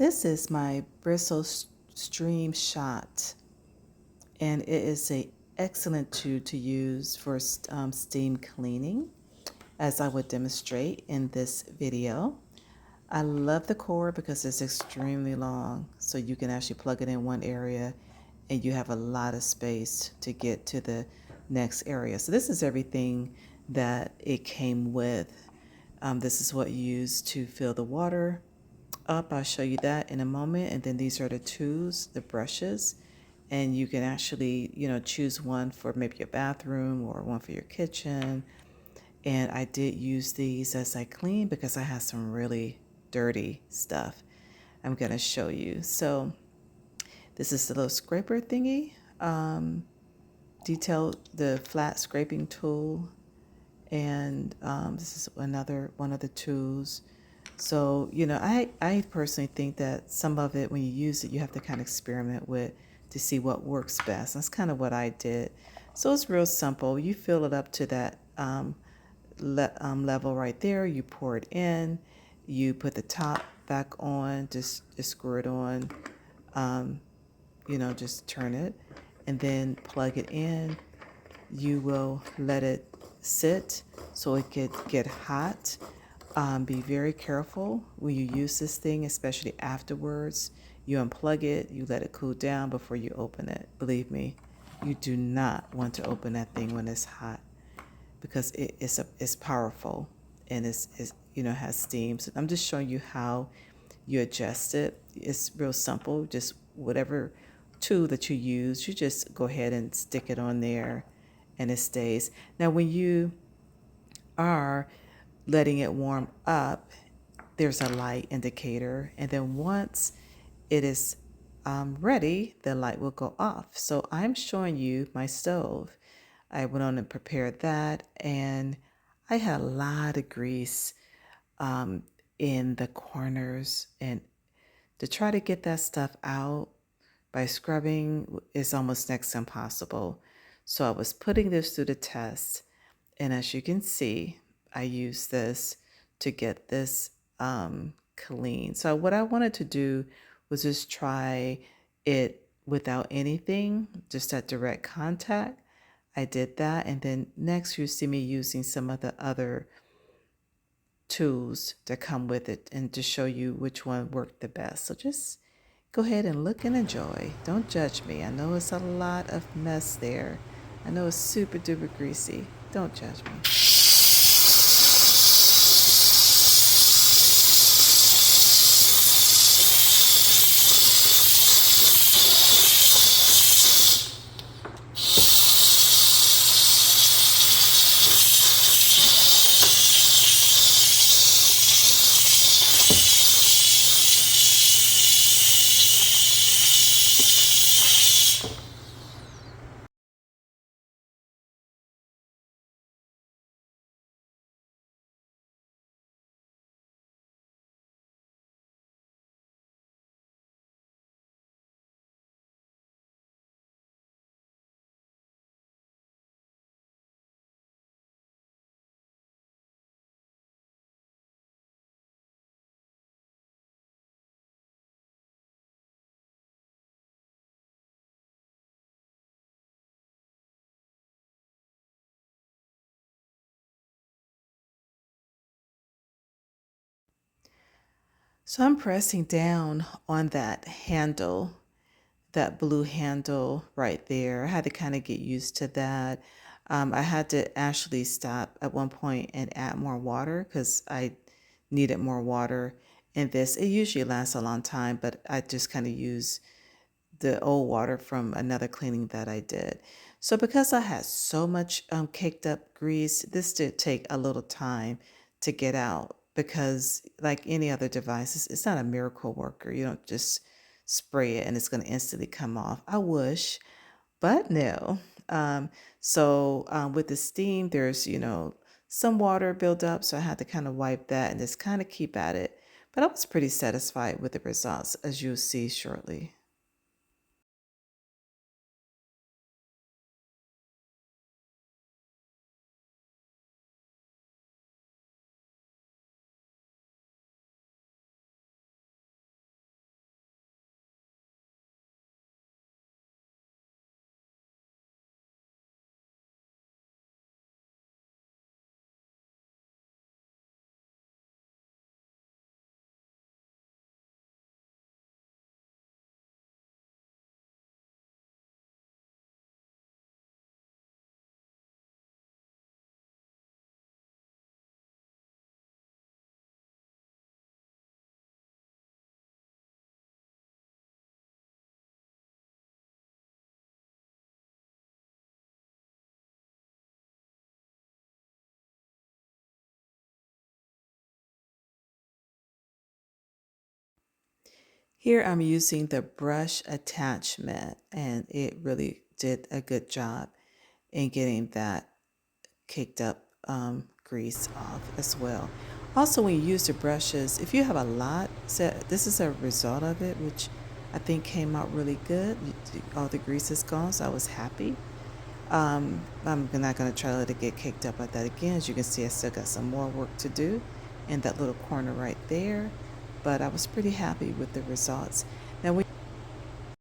This is my Bristle Stream Shot, and it is a excellent tool to use for steam cleaning, as I would demonstrate in this video. I love the cord because it's extremely long, so you can actually plug it in one area and you have a lot of space to get to the next area. So this is everything that it came with. This is what you use to fill the water up. I'll show you that in a moment. And then these are the tools, the brushes, and you can actually, choose one for maybe your bathroom or one for your kitchen. And I did use these as I clean because I had some really dirty stuff. I'm going to show you. So this is the little scraper thingy. Detail the flat scraping tool. And this is another one of the tools. So, I personally think that some of it, when you use it, you have to kind of experiment with to see what works best. That's kind of what I did. So it's real simple. You fill it up to that level right there. You pour it in. You put the top back on. Just screw it on. Just turn it, and then plug it in. You will let it sit so it could get hot. Be very careful when you use this thing, especially afterwards. You unplug it, you let it cool down before you open it. Believe me, you do not want to open that thing when it's hot because it's powerful and it's has steam. So I'm just showing you how you adjust it. It's real simple. Just whatever tool that you use, you just go ahead and stick it on there and it stays. Now, when you are letting it warm up, there's a light indicator, and then once it is ready, the light will go off. So I'm showing you my stove. I went on and prepared that, and I had a lot of grease in the corners, and to try to get that stuff out by scrubbing is almost next to impossible. So I was putting this through the test, and as you can see, I used this to get this clean. So what I wanted to do was just try it without anything, just at direct contact. I did that, and then next you see me using some of the other tools that come with it and to show you which one worked the best. So just go ahead and look and enjoy. Don't judge me. I know it's a lot of mess there. I know it's super duper greasy. Don't judge me. So I'm pressing down on that handle, that blue handle right there. I had to kind of get used to that. I had to actually stop at one point and add more water because I needed more water in this. It usually lasts a long time, but I just kind of use the old water from another cleaning that I did. So because I had so much caked up grease, this did take a little time to get out because like any other device, it's not a miracle worker. You don't just spray it and it's going to instantly come off. I wish, but no. With the steam, there's, some water built up. So I had to kind of wipe that and just kind of keep at it. But I was pretty satisfied with the results, as you'll see shortly. Here I'm using the brush attachment, and it really did a good job in getting that caked up grease off as well. Also, when you use the brushes, if you have a lot, so this is a result of it, which I think came out really good. All the grease is gone, so I was happy. I'm not going to try to let it get caked up like that again. As you can see, I still got some more work to do in that little corner right there, but I was pretty happy with the results. Now,